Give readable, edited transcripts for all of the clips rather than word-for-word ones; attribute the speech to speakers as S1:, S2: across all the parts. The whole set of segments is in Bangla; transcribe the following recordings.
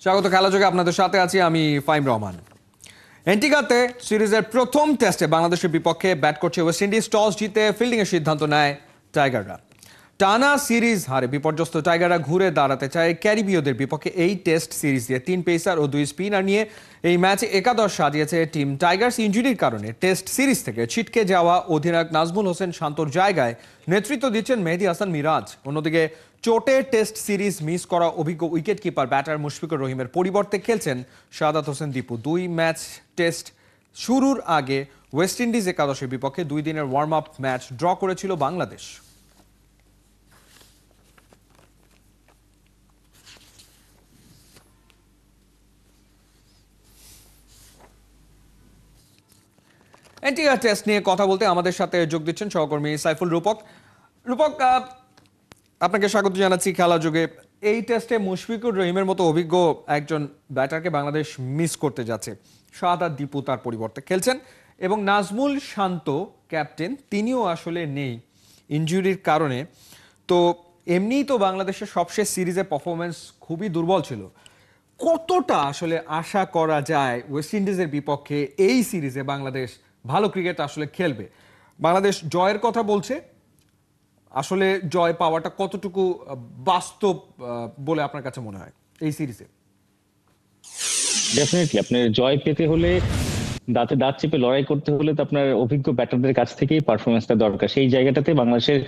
S1: স্বাগত খেলাযোগে আপনাদের সাথে আছি আমি ফাইম রহমান। এন্টিগাতে সিরিজের প্রথম টেস্টে বাংলাদেশের বিপক্ষে ব্যাট করছে ওয়েস্ট ইন্ডিজ। টস জিতে ফিল্ডিং এর সিদ্ধান্ত নেয় টাইগাররা। টানা সিরিজ হারে বিপর্যস্ত টাইগাররা ঘুরে দাঁড়াতে চায় ক্যারিবীয়দের বিপক্ষে। এই টেস্ট সিরিজ দিয়ে 3 পেসার ও 2 স্পিনার নিয়ে এই ম্যাচে একাদশ সাজিয়েছে টিম টাইগার্স। ইনজুরির কারণে টেস্ট সিরিজ থেকে ছিটকে যাওয়া অধিনায়ক নাজমুল হোসেন শান্তর জায়গায় নেতৃত্ব দিচ্ছেন মেহেদী হাসান মিরাজ। অন্যদিকে চোটে টেস্ট সিরিজ মিস করা অভিজ্ঞ উইকেট কিপার ব্যাটার মুশফিকুর রহিমের পরিবর্তে খেলছেন শাহাদাত হোসেন দীপু। 2 ম্যাচ টেস্ট শুরুর আগে ওয়েস্ট ইন্ডিজ একাদশের বিপক্ষে 2 দিনের ওয়ার্ম আপ ম্যাচ ড্র করেছিল বাংলাদেশ। এন্টিগা টেস্ট নিয়ে কথা বলতে আমাদের সাথে যোগ দিচ্ছেন সহকর্মী সাইফুল রূপক। রূপক, আপনাকে স্বাগত জানাচ্ছি খেলা যুগে। এই টেস্টে মুশফিকুর রহিমের মতো অভিজ্ঞ একজন ব্যাটারকে বাংলাদেশ মিস করতে যাচ্ছে। শাহাদাত দীপু তার পরিবর্তে খেলছেন এবং নাজমুল শান্ত ক্যাপ্টেন, তিনিও আসলে নেই ইনজুরির কারণে। তো এমনিই তো বাংলাদেশের সবশেষ সিরিজে পারফরমেন্স খুবই দুর্বল ছিল। কতটা আসলে আশা করা যায় ওয়েস্ট ইন্ডিজের বিপক্ষে এই সিরিজে বাংলাদেশ ভালো ক্রিকেট আসলে খেলবে? বাংলাদেশ জয়ের কথা বলছে, আসলে জয় পাওয়াটা কতটুকু বাস্তব বলে আপনার কাছে মনে হয় এই সিরিজে?
S2: ডেফিনেটলি আপনার জয় পেতে হলে, দাঁতে দাঁত চেপে লড়াই করতে হলে তো আপনার অভিজ্ঞ ব্যাটারদের কাছ থেকেই পারফরমেন্সটা দরকার। সেই জায়গাটাতে বাংলাদেশের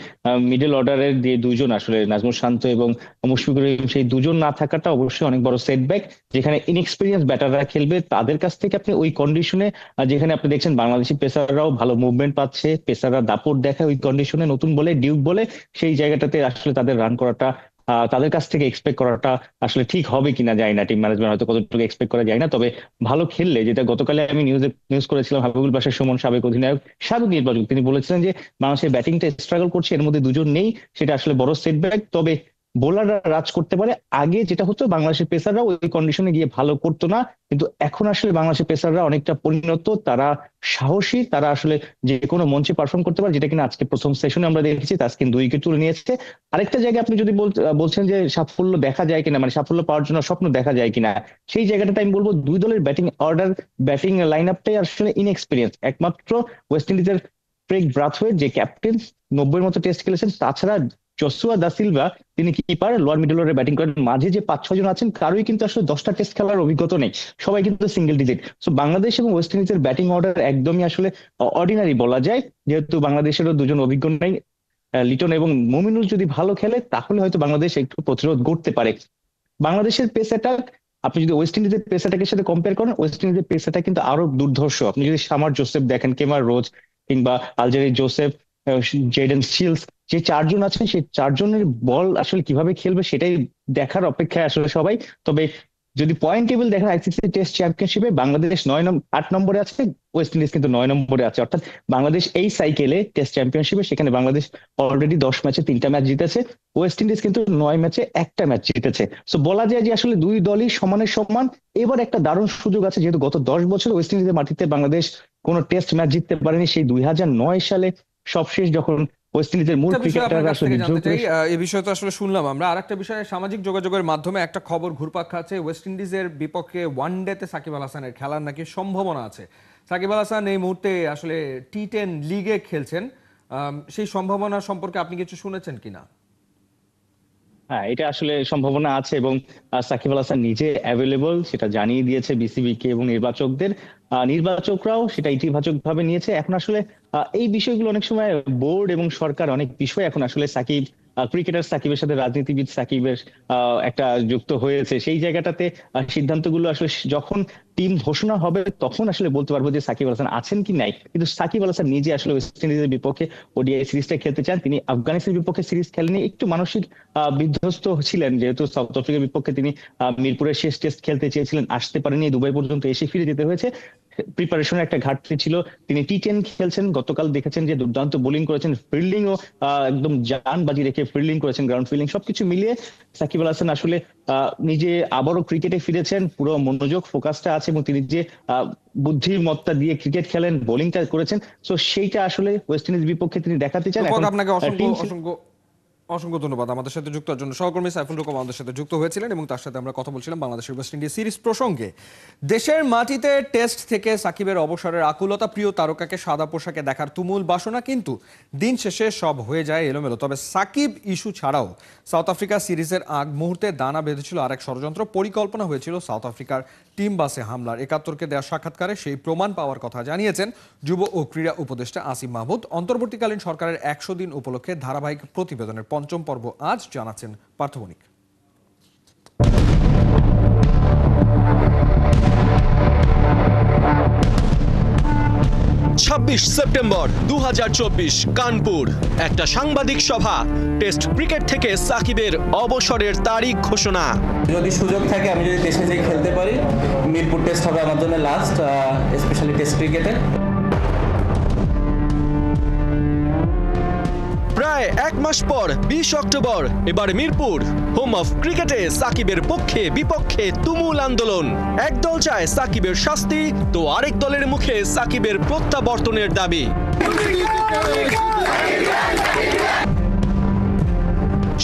S2: মিডল অর্ডারের যে দুজন আসলে নাজমুল শান্ত এবং মুশফিকুর রহিম, সেই দুজন না থাকাটা অবশ্যই অনেক বড় সেটব্যাক। যেখানে ইনএক্সপিরিয়েন্স ব্যাটাররা খেলবে তাদের কাছ থেকে আপনি ওই কন্ডিশনে, যেখানে আপনি দেখছেন বাংলাদেশি পেসাররাও ভালো মুভমেন্ট পাচ্ছে, পেসাররা দাপট দেখায় ওই কন্ডিশনে, নতুন বলে ডিউক বলে, সেই জায়গাটাতে আসলে তাদের রান করাটা তাদের কাছ থেকে এক্সপেক্ট করাটা আসলে ঠিক হবে কিনা যায় না। টিম ম্যানেজমেন্ট হয়তো কতটুকু এক্সপেক্ট করা যায় না, তবে ভালো খেললে, যেটা গতকালে আমি নিউজ করেছিলাম, হাবিবুল বাশার সুমন সাবেক অধিনায়ক স্বাগত নির্বাচক, তিনি বলেছিলেন যে বাংলাদেশের ব্যাটিংটা স্ট্রাগল করছে, এর মধ্যে দুজন নেই, সেটা আসলে বড় সেটব্যাক। তবে বোলাররা রাজ করতে পারে। আগে যেটা হতো, বাংলাদেশের পেসাররা ওই কন্ডিশনে গিয়ে ভালো করতো না, কিন্তু এখন আসলে বাংলাদেশের পেসাররা অনেকটা পরিণত, তারা সাহসী, তারা আসলে যে কোনো মঞ্চে পারফর্ম করতে পারে, যেটা কিনা আজকে প্রথম সেশনে আমরা দেখেছি। তাসকিন 2 উইকেট তুলে নিয়েছে। আরেকটা জায়গায় আপনি যদি বলছেন যে সাফল্য দেখা যায় কিনা, মানে সাফল্য পাওয়ার জন্য স্বপ্ন দেখা যায় কিনা, সেই জায়গাটাতে আমি বলবো দুই দলের ব্যাটিং অর্ডার, ব্যাটিং লাইন আপটাই আসলে ইনএক্সপিরিয়েন্স। একমাত্র ওয়েস্ট ইন্ডিজের ক্রেগ ব্রাথওয়েট, যে ক্যাপ্টেন, 90-এর মতো টেস্ট খেলেছেন। তাছাড়া জসুয়া দা সিলভা, তিনি কিপার, লোয়ার মিডল অর্ডারে ব্যাটিং করেন। মাঝে যে 5-6 জন আছেন, কারোই কিন্তু আসলে 10টা টেস্ট খেলার অভিজ্ঞতা নেই, সবাই কিন্তু সিঙ্গেল ডিজিট। সো বাংলাদেশ এবং ওয়েস্ট ইন্ডিজের ব্যাটিং অর্ডার একদমই আসলে অর্ডিনারি বলা যায়। যেহেতু বাংলাদেশেরও দুজন অভিজ্ঞ নাই, লিটন এবং মুমিনুল যদি ভালো খেলে, তাহলে হয়তো বাংলাদেশ একটু প্রতিরোধ গড়তে পারে। বাংলাদেশের পেস অ্যাটাক আপনি যদি ওয়েস্ট ইন্ডিজের পেস অ্যাটাকের সাথে কম্পেয়ার করেন, ওয়েস্ট ইন্ডিজের পেস অ্যাটাক কিন্তু আরো দুর্ধর্ষ। আপনি যদি সামার জোসেফ দেখেন, কেমার রোজ, কিংবা আলজেরি জোসেফ, জেডেন শিলস, যে 4 জন আছেন, সেই 4 জনের বল আসলে কিভাবে খেলবে সেটাই দেখার অপেক্ষায় আসলে সবাই। তবে যদি পয়েন্ট টেবিল দেখেন, আইসিসি টেস্ট চ্যাম্পিয়নশিপে বাংলাদেশ 8 নম্বরে আছে, ওয়েস্ট ইন্ডিজ কিন্তু 9 নম্বরে আছে। অর্থাৎ বাংলাদেশ এই সাইকেলে টেস্ট চ্যাম্পিয়নশিপে, সেখানে বাংলাদেশ অলরেডি 10 ম্যাচে 3টা ম্যাচ জিতেছে, ওয়েস্ট ইন্ডিজ কিন্তু 9 ম্যাচে 1টা ম্যাচ জিতেছে। সো বলা যায় যে আসলে দুই দলই সমানের সমান। এবার একটা দারুণ সুযোগ আছে, যেহেতু গত 10 বছর ওয়েস্ট ইন্ডিজের মাটিতে বাংলাদেশ কোনো টেস্ট ম্যাচ জিততে পারেনি। সেই 2009 সালে সবশেষ যখন ওয়েস্ট ইন্ডিজের মূল ক্রিকেটাররা আসলে বিদ্রোহ করে।
S1: এই বিষয়ে তো আসলে শুনলাম আমরা। আরেকটা বিষয়ে সামাজিক যোগাযোগের মাধ্যমে একটা খবর ঘুরপাক খাচ্ছে, ওয়েস্ট ইন্ডিজের বিপক্ষে ওয়ানডেতে সাকিব আল হাসানের খেলার নাকি সম্ভাবনা আছে। সাকিব আল হাসান এই মুহূর্তে আসলে টি10 লিগে খেলছেন, সেই সম্ভাবনা সম্পর্কে আপনি কিছু শুনেছেন কিনা?
S2: হ্যাঁ, এটা আসলে সম্ভাবনা আছে, এবং সাকিব আল হাসান নিজে অ্যাভেলেবল সেটা জানিয়ে দিয়েছে বিসিবি কে এবং নির্বাচকদের। নির্বাচকরাও সেটা ইতিবাচক ভাবে নিয়েছে। এখন আসলে এই বিষয়গুলো অনেক সময় বোর্ড এবং সরকার, অনেক বিষয় এখন আসলে সাকিব, ক্রিকেটার সাকিবের সাথে রাজনীতিবিদ সাকিবের একটা যুক্ত হয়েছে। সেই জায়গাটাতে সিদ্ধান্তগুলো আসলে যখন টিম ঘোষণা হবে, তখন আসলে বলতে পারবো যে সাকিব আল হাসান আছেন কি নাই। কিন্তু সাকিব আল হাসান নিজে আসলে ওয়েস্ট ইন্ডিজের বিপক্ষে ওডিআই সিরিজটা খেলতে চান। তিনি আফগানিস্তানের বিপক্ষে সিরিজ খেলেনি, একটু মানসিক বিধ্বস্ত ছিলেন, যেহেতু সাউথ আফ্রিকার বিপক্ষে তিনি মিরপুরের শেষ টেস্ট খেলতে চেয়েছিলেন, আসতে পারেনি, দুবাই পর্যন্ত এসে ফিরে যেতে হয়েছে। প্রিপারেশনের একটা ঘাটতি ছিল। তিনি টি10 খেলছেন, গতকাল দেখেছেন যে দুর্দান্ত বোলিং করেছেন, ফিল্ডিং ও একদম জান বাজি রেখে ফিল্ডিং করেছেন, গ্রাউন্ড ফিল্ডিং সবকিছু মিলিয়ে সাকিব আল হাসান আসলে নিজে আবারও ক্রিকেটে ফিরেছেন, পুরো মনোযোগ ফোকাসটা আছে, এবং তিনি যে বুদ্ধিমত্তা দিয়ে ক্রিকেট খেলেন, বোলিংটা করেছেন, তো সেইটা আসলে ওয়েস্ট ইন্ডিজ বিপক্ষে তিনি দেখাতে চান। এখন
S1: আপনাকে অসংখ্য
S2: টিম
S1: অসংখ্য অসংখ্য ধন্যবাদ আমাদের সাথে যুক্ত হওয়ার জন্য। সহকর্মী সাইফুল রুপক আমাদের সাথে যুক্ত হয়েছিলেন এবং তার সাথে আমরা কথা বলছিলাম বাংলাদেশের ওয়েস্ট ইন্ডিজ সিরিজ প্রসঙ্গে। দেশের মাটিতে টেস্ট থেকে সাকিবের অবসরের আকুলতা, প্রিয় তারকাকে সাদা পোশাকে দেখার তুমুল বাসনা, কিন্তু দিন শেষে সব হয়ে যায় এলোমেলো। তবে সাকিব ইস্যু ছাড়াও সাউথ আফ্রিকা সিরিজের আগ মুহূর্তে দানা বেঁধেছিল আরেক ষড়যন্ত্র। পরিকল্পনা হয়েছিল সাউথ আফ্রিকার টিম বাসে হামলার। ৭১কে দেওয়া সাক্ষাৎকারে সেই প্রমাণ পাওয়ার কথা জানিয়েছেন যুব ও ক্রীড়া উপদেষ্টা আসিফ মাহমুদ। অন্তর্বর্তীকালীন সরকারের ১০০ দিন উপলক্ষে ধারাবাহিক প্রতিবেদনের পঞ্চম পর্ব আজ, জানাচ্ছেন পার্থ বণিক।
S3: ২৬ সেপ্টেম্বর ২০২৪ কানপুর, একটা সাংবাদিক সভা। টেস্ট ক্রিকেট থেকে সাকিবের অবসরের তারিখ ঘোষণা।
S4: যদি সুযোগ থাকে, আমি যদি দেশে যেয়ে খেলতে পারি, মিরপুর টেস্ট হবে আমার জন্য লাস্ট, স্পেশালি টেস্ট ক্রিকেটে।
S3: প্রায় ১ মাস পর ২০ অক্টোবর এবার মিরপুর, হোম অফ ক্রিকেটে সাকিবের পক্ষে বিপক্ষে তুমুল আন্দোলন। এক দল চায় সাকিবের শাস্তি, তো আরেক দলের মুখে সাকিবের প্রত্যাবর্তনের দাবি।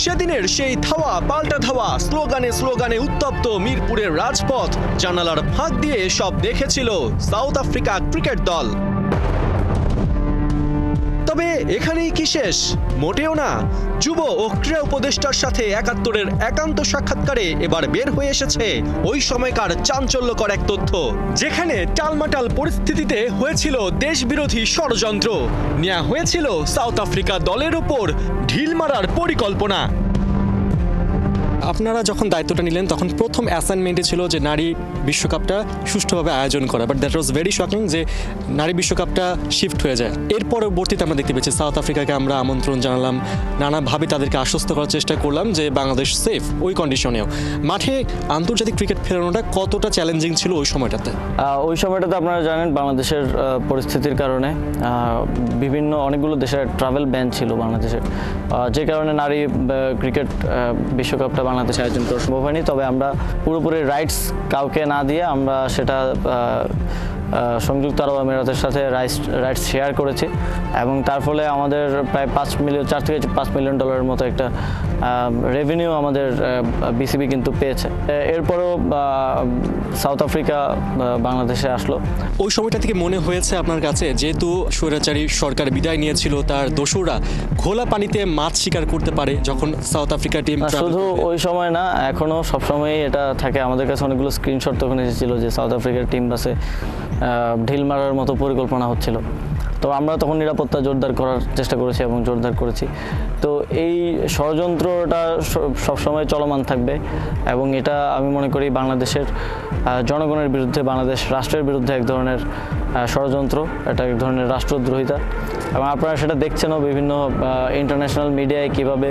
S3: সেদিনের সেই ধাওয়া পাল্টা ধাওয়া, স্লোগানে স্লোগানে উত্তপ্ত মিরপুরের রাজপথ। জানালার ফাঁক দিয়ে সব দেখেছিল সাউথ আফ্রিকা ক্রিকেট দল। তবে এখানেই কি শেষ? মোটেও না। যুব ও ক্রীড়া উপদেষ্টার সাথে ৭১-এর একান্ত সাক্ষাৎকারে এবার বের হয়ে এসেছে ওই সময়কার চাঞ্চল্যকর এক তথ্য, যেখানে টালমাটাল পরিস্থিতিতে হয়েছিল দেশবিরোধী ষড়যন্ত্র। নেওয়া হয়েছিল সাউথ আফ্রিকা দলের ওপর ঢিল মারার পরিকল্পনা।
S5: আপনারা যখন দায়িত্বটা নিলেন তখন প্রথম অ্যাসাইনমেন্টে ছিল যে নারী বিশ্বকাপটা সুষ্ঠুভাবে আয়োজন করা, but that was very shocking যে নারী বিশ্বকাপটা শিফট হয়ে যায়। এর পরবর্তীতে আমরা দেখতে পেয়েছি সাউথ আফ্রিকাকে আমরা আমন্ত্রণ জানালাম, নানাভাবে তাদেরকে আশ্বস্ত করার চেষ্টা করলাম যে বাংলাদেশ সেফ। ওই কন্ডিশনেও মাঠে আন্তর্জাতিক ক্রিকেট ফেরানোটা কতটা চ্যালেঞ্জিং ছিল ওই সময়টাতে?
S4: ওই সময়টাতে আপনারা জানেন বাংলাদেশের পরিস্থিতির কারণে বিভিন্ন অনেকগুলো দেশের ট্রাভেল ব্যান ছিল বাংলাদেশের, যে কারণে নারী ক্রিকেট বিশ্বকাপটা বাংলাদেশে আয়োজন করা সম্ভব হয়নি। তবে আমরা পুরোপুরি রাইটস কাউকে না দিয়ে আমরা সেটা সংযুক্ত আরব আমিরাতের সাথে রাইটস শেয়ার করেছি এবং তার ফলে আমাদের প্রায় ৪ থেকে ৫ মিলিয়ন ডলারের মতো একটা রেভিনিউ আমাদের বিসিবি কিন্তু পেয়েছে। এরপরও সাউথ আফ্রিকা বাংলাদেশে আসলো।
S5: ওই সময়টা থেকে মনে হয়েছে আপনার কাছে, যেহেতু স্বৈরাচারী সরকার বিদায় নিয়েছিল, তার দোসররা ঘোলা পানিতে মাছ শিকার করতে পারে যখন সাউথ আফ্রিকা টিম?
S4: শুধু ওই সময় না, এখনো সবসময়ই এটা থাকে। আমাদের কাছে অনেকগুলো স্ক্রিনশট তখন এসেছিল যে সাউথ আফ্রিকার টিম বাসে ঢিল মারার মতো পরিকল্পনা হচ্ছিল। তো আমরা তখন নিরাপত্তা জোরদার করার চেষ্টা করেছি এবং জোরদার করেছি। তো এই ষড়যন্ত্রটা সবসময় চলমান থাকবে এবং এটা আমি মনে করি বাংলাদেশের জনগণের বিরুদ্ধে, বাংলাদেশ রাষ্ট্রের বিরুদ্ধে এক ধরনের ষড়যন্ত্র, এটা এক ধরনের রাষ্ট্রদ্রোহিতা। এবং আপনারা সেটা দেখছেনও বিভিন্ন ইন্টারন্যাশনাল মিডিয়ায় কীভাবে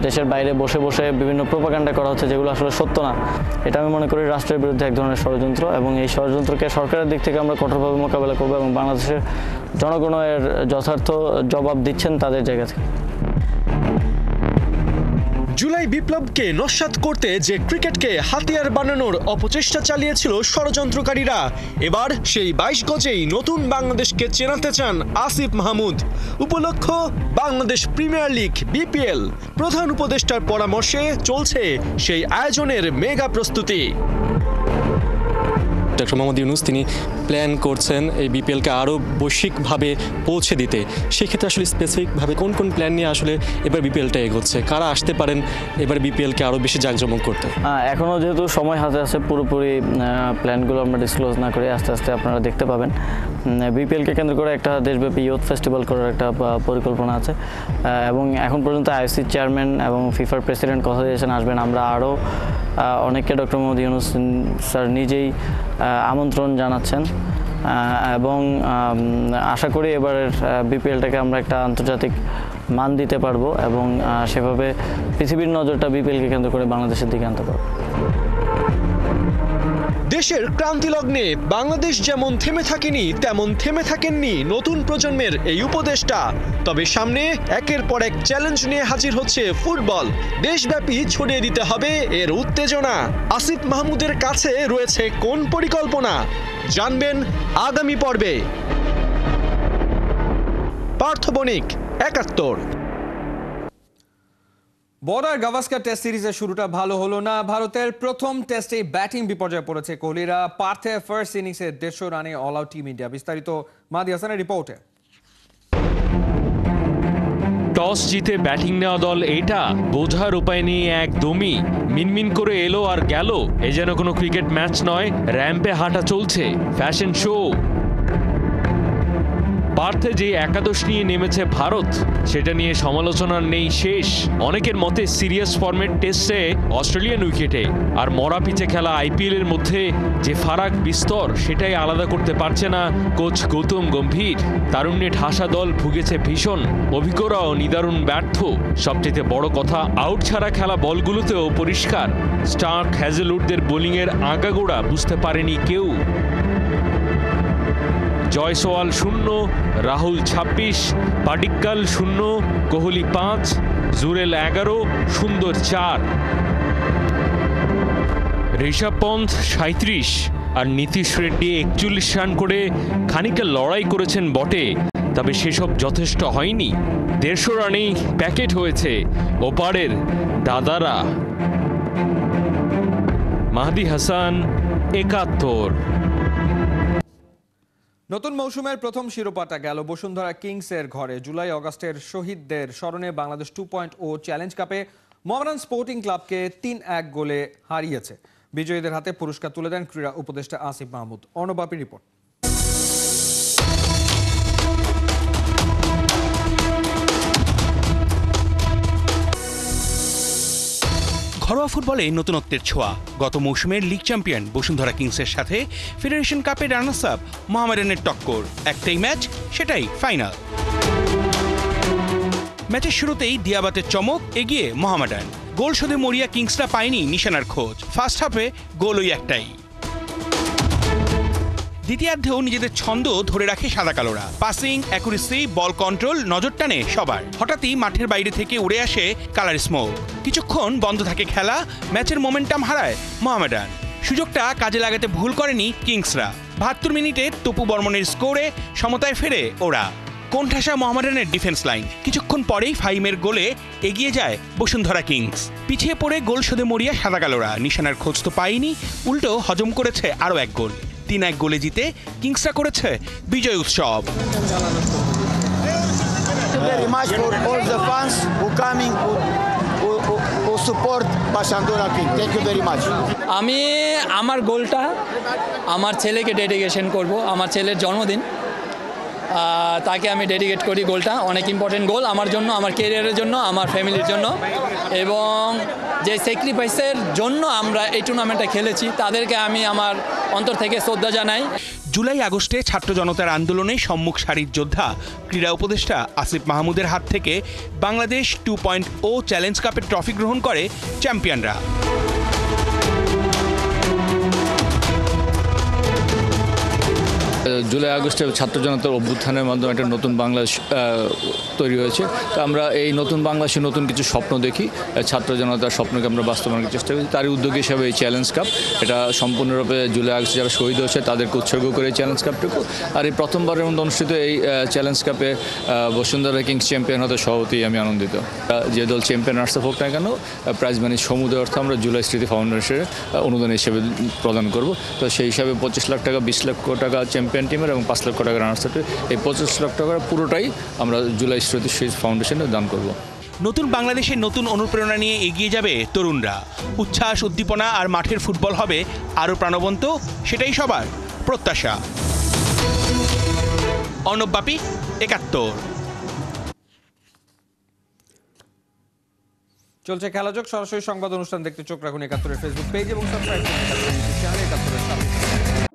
S4: দেশের বাইরে বসে বসে বিভিন্ন প্রোপাগান্ডা করা হচ্ছে, যেগুলো আসলে সত্য না। এটা আমি মনে করি রাষ্ট্রের বিরুদ্ধে এক ধরনের ষড়যন্ত্র এবং এই ষড়যন্ত্রকে সরকারের দিক থেকে আমরা কঠোরভাবে মোকাবেলা করবো এবং বাংলাদেশের জনগণের যথার্থ জবাব দিচ্ছেন তাদের জায়গা থেকে।
S3: জুলাই বিপ্লবকে নস্যাৎ করতে যে ক্রিকেটকে হাতিয়ার বানানোর অপচেষ্টা চালিয়েছিল ষড়যন্ত্রকারীরা, এবার সেই ২২ গজেই নতুন বাংলাদেশকে চেনাতে চান আসিফ মাহমুদ। উপলক্ষ বাংলাদেশ প্রিমিয়ার লিগ বিপিএল। প্রধান উপদেষ্টার পরামর্শে চলছে সেই আয়োজনের মেগা প্রস্তুতি।
S5: ডক্টর মোহাম্মদ ইউনূস তিনি প্ল্যান করছেন এই বিপিএলকে আরও বৈশ্বিকভাবে পৌঁছে দিতে। সেক্ষেত্রে আসলে স্পেসিফিকভাবে কোন কোন প্ল্যান নিয়ে আসলে এবার বিপিএলটা এগোচ্ছে? কারা আসতে পারেন এবার বিপিএলকে আরও বেশি জাঁকজমক করতে?
S4: এখনও যেহেতু সময় হাতে আছে, পুরোপুরি প্ল্যানগুলো আমরা ডিসক্লোজ না করে আস্তে আস্তে আপনারা দেখতে পাবেন। বিপিএলকে কেন্দ্র করে একটা দেশব্যাপী ইয়ুথ ফেস্টিভ্যাল করার একটা পরিকল্পনা আছে এবং এখন পর্যন্ত আইওসি চেয়ারম্যান এবং ফিফার প্রেসিডেন্ট কথা দিয়েছেন আসবেন। আমরা আরও অনেককে ডক্টর মোহাম্মদ ইউনূস স্যার নিজেই আমন্ত্রণ জানাচ্ছেন এবং আশা করি এবারের বিপিএলটাকে আমরা একটা আন্তর্জাতিক মান দিতে পারবো এবং সেভাবে পৃথিবীর নজরটা বিপিএলকে কেন্দ্র করে বাংলাদেশের দিকে আনতে পারবো।
S3: দেশের ক্রান্তি লগ্নে বাংলাদেশ যেমন থেমে থাকেনি, তেমন থেমে থাকেননি নতুন প্রজন্মের এই উপদেষ্টা। তবে সামনে একের পর এক চ্যালেঞ্জ নিয়ে হাজির হচ্ছে ফুটবল। দেশব্যাপী ছড়িয়ে দিতে হবে এর উত্তেজনা। আসিফ মাহমুদের কাছে রয়েছে কোন পরিকল্পনা, জানবেন আগামী পর্বে। পার্থ বণিক, ৭১।
S1: বর্ডার গাভাস্কার টেস্ট সিরিজের শুরুটা ভালো হলো না। ভারতের প্রথম টেস্টে ব্যাটিং বিপর্যয়ে পড়েছে কোহলিরা। পার্থে ফার্স্ট ইনিংসে 150 রানে অল আউট টিম ইন্ডিয়া। বিস্তারিত মাহদি হাসানের রিপোর্টে।
S6: টস জিতে ব্যাটিং নেওয়া দল এটা বোঝার উপায় নেই একদমই। মিনমিন করে এলো আর গেল, এ যেন কোনো ক্রিকেট ম্যাচ নয়, র্যাম্পে হাঁটা চলছে, ফ্যাশন শো। পার্থে যে একাদশ নিয়ে নেমেছে ভারত, সেটা নিয়ে সমালোচনার নেই শেষ। অনেকের মতে সিরিয়াস ফরম্যাট টেস্টে অস্ট্রেলিয়ান উইকেটে আর মরা পিচে খেলা আইপিএল এর মধ্যে যে ফারাক বিস্তর, সেটাই আলাদা করতে পারছে না কোচ গৌতম গম্ভীর। তারুণ্যে ঠাসা দল ভুগেছে ভীষণ, অভিজ্ঞরাও নিদারুণ ব্যর্থ। সবচেয়ে বড় কথা, আউট ছাড়া খেলা বলগুলোতেও পরিষ্কার স্টার্ক হ্যাজেলউডদের বোলিংয়ের আগাগোড়া বুঝতে পারেনি কেউ। জয়সওয়াল 0, রাহুল 26, পাডিক্কাল 0, কোহলি 5, জুরেল 11, সুন্দর 4। ঋষভ পন্থ 37 আর নীতিশ রেড্ডি 41 রান করে খানিকটা লড়াই করেছেন বটে, তবে সেসব যথেষ্ট হয়নি। 150 রানেই প্যাকেট হয়েছে ওপারের দাদারা। মাহদি হাসান, 71।
S1: নতুন মৌসুমের প্রথম শিরোপাটা গেল বসুন্ধরা কিংসের ঘরে। জুলাই আগস্টের শহীদদের স্মরণে বাংলাদেশ 2.0 চ্যালেঞ্জ কাপে মোহামেডান স্পোর্টিং ক্লাবকে 3-1 গোলে হারিয়েছে। বিজয়ীদের হাতে পুরস্কার তুলে দেন ক্রীড়া উপদেষ্টা আসিফ মাহমুদ। অর্ণবাপী রিপোর্ট।
S7: ঘরোয়া ফুটবলে নতুনত্বের ছোঁয়া। গত মৌসুমের লিগ চ্যাম্পিয়ন বসুন্ধরা কিংসের সাথে ফেডারেশন কাপের রানার্স আপ মোহামেডানের টক্কর। একটাই ম্যাচ, সেটাই ফাইনাল। ম্যাচের শুরুতেই দিয়াবাতের চমক, এগিয়ে মোহামেডান। গোল শোধে মরিয়া কিংসরা পায়নি নিশানার খোঁজ। ফার্স্ট হাফে গোল ওই একটাই। দ্বিতীয়ার্ধেও নিজেদের ছন্দ ধরে রাখে সাদা কালোরা। পাসিং, অ্যাকুরেসি, বল কন্ট্রোল নজর টানে সবার। হঠাৎই মাঠের বাইরে থেকে উড়ে আসে কালার স্মোক। কিছুক্ষণ বন্ধ থাকে খেলা, ম্যাচের মোমেন্টাম হারায় মোহামেডান। সুযোগটা কাজে লাগাতে ভুল করেনি কিংসরা। 72 মিনিটে তপু বর্মনের স্কোরে সমতায় ফেরে ওরা। কোণঠাসা মোহামেডানের ডিফেন্স লাইন। কিছুক্ষণ পরেই ফাহিমের গোলে এগিয়ে যায় বসুন্ধরা কিংস। পিছিয়ে পড়ে গোল শোধে মরিয়া সাদা কালোরা। নিশানার খোঁজ তো পায়নি, উল্টো হজম করেছে আরও এক গোল। 3-1 গোলে জিতে কিংসরা করেছে বিজয় উৎসব।
S8: Very much for all the fans who coming who support Bashundhara King. Thank you very much.
S9: আমি আমার গোলটা আমার ছেলেকে ডেডিকেশন করব। আমার ছেলের জন্মদিন, তাকে আমি ডেডিকেট করি গোলটা। অনেক ইম্পর্টেন্ট গোল আমার জন্য, আমার ক্যারিয়ারের জন্য, আমার ফ্যামিলির জন্য, এবং যে স্যাক্রিফাইসের জন্য আমরা এই টুর্নামেন্টটা খেলেছি তাদেরকে আমি আমার অন্তর থেকে শ্রদ্ধা জানাই।
S7: জুলাই আগস্টে ছাত্র জনতার আন্দোলনে সম্মুখ সারির যোদ্ধা ক্রীড়া উপদেষ্টা আসিফ মাহমুদের হাত থেকে বাংলাদেশ 2.0 চ্যালেঞ্জ কাপের ট্রফি গ্রহণ করে চ্যাম্পিয়নরা।
S10: জুলাই আগস্টে ছাত্র জনতার অভ্যুত্থানের মাধ্যমে একটা নতুন বাংলাদেশ তৈরি হয়েছে। তো আমরা এই নতুন বাংলাদেশে নতুন কিছু স্বপ্ন দেখি, ছাত্র জনতার স্বপ্নকে আমরা বাস্তবায়নের চেষ্টা করি। তারই উদ্যোগ হিসাবে এই চ্যালেঞ্জ কাপ, এটা সম্পূর্ণরূপে জুলাই আগস্টে যারা শহীদ হয়েছে তাদেরকে উৎসর্গ করে এই চ্যালেঞ্জ কাপটুকু। আর এই প্রথমবারের মধ্যে অনুষ্ঠিত এই চ্যালেঞ্জ কাপে বসুন্ধরা কিংস চ্যাম্পিয়ন হতে সহতেই আমি আনন্দিত। যে দল চ্যাম্পিয়ন রানার্স আপ হোক না কেন, প্রাইজ মানি সমুদয় অর্থ আমরা জুলাই স্মৃতি ফাউন্ডেশনের অনুদান হিসেবে প্রদান করব। তো সেই হিসাবে 25 লাখ টাকা, 20 লক্ষ টাকা চ্যাম্পিয়ন টিমের এবং 5 লক্ষ টাকা রানার্স আপের, এই 25 লাখ টাকার পুরোটাই আমরা জুলাই স্মৃতি ফাউন্ডেশনে দান করব।
S7: নতুন বাংলাদেশের নতুন অনুপ্রেরণা নিয়ে এগিয়ে যাবে তরুণরা। উচ্ছ্বাস, উদ্দীপনা আর মাঠের ফুটবল হবে আরও প্রাণবন্ত, সেটাই সবার প্রত্যাশা। অর্ণব বাপি, 71।
S1: চলছে খেলাযোগ। সরাসরি সংবাদ অনুষ্ঠান দেখতে চোখ রাখুন 71-এর ফেসবুক পেজ এবং সাবস্ক্রাইব করুন 71-এর ইউটিউব চ্যানেল 71-এর সাথে।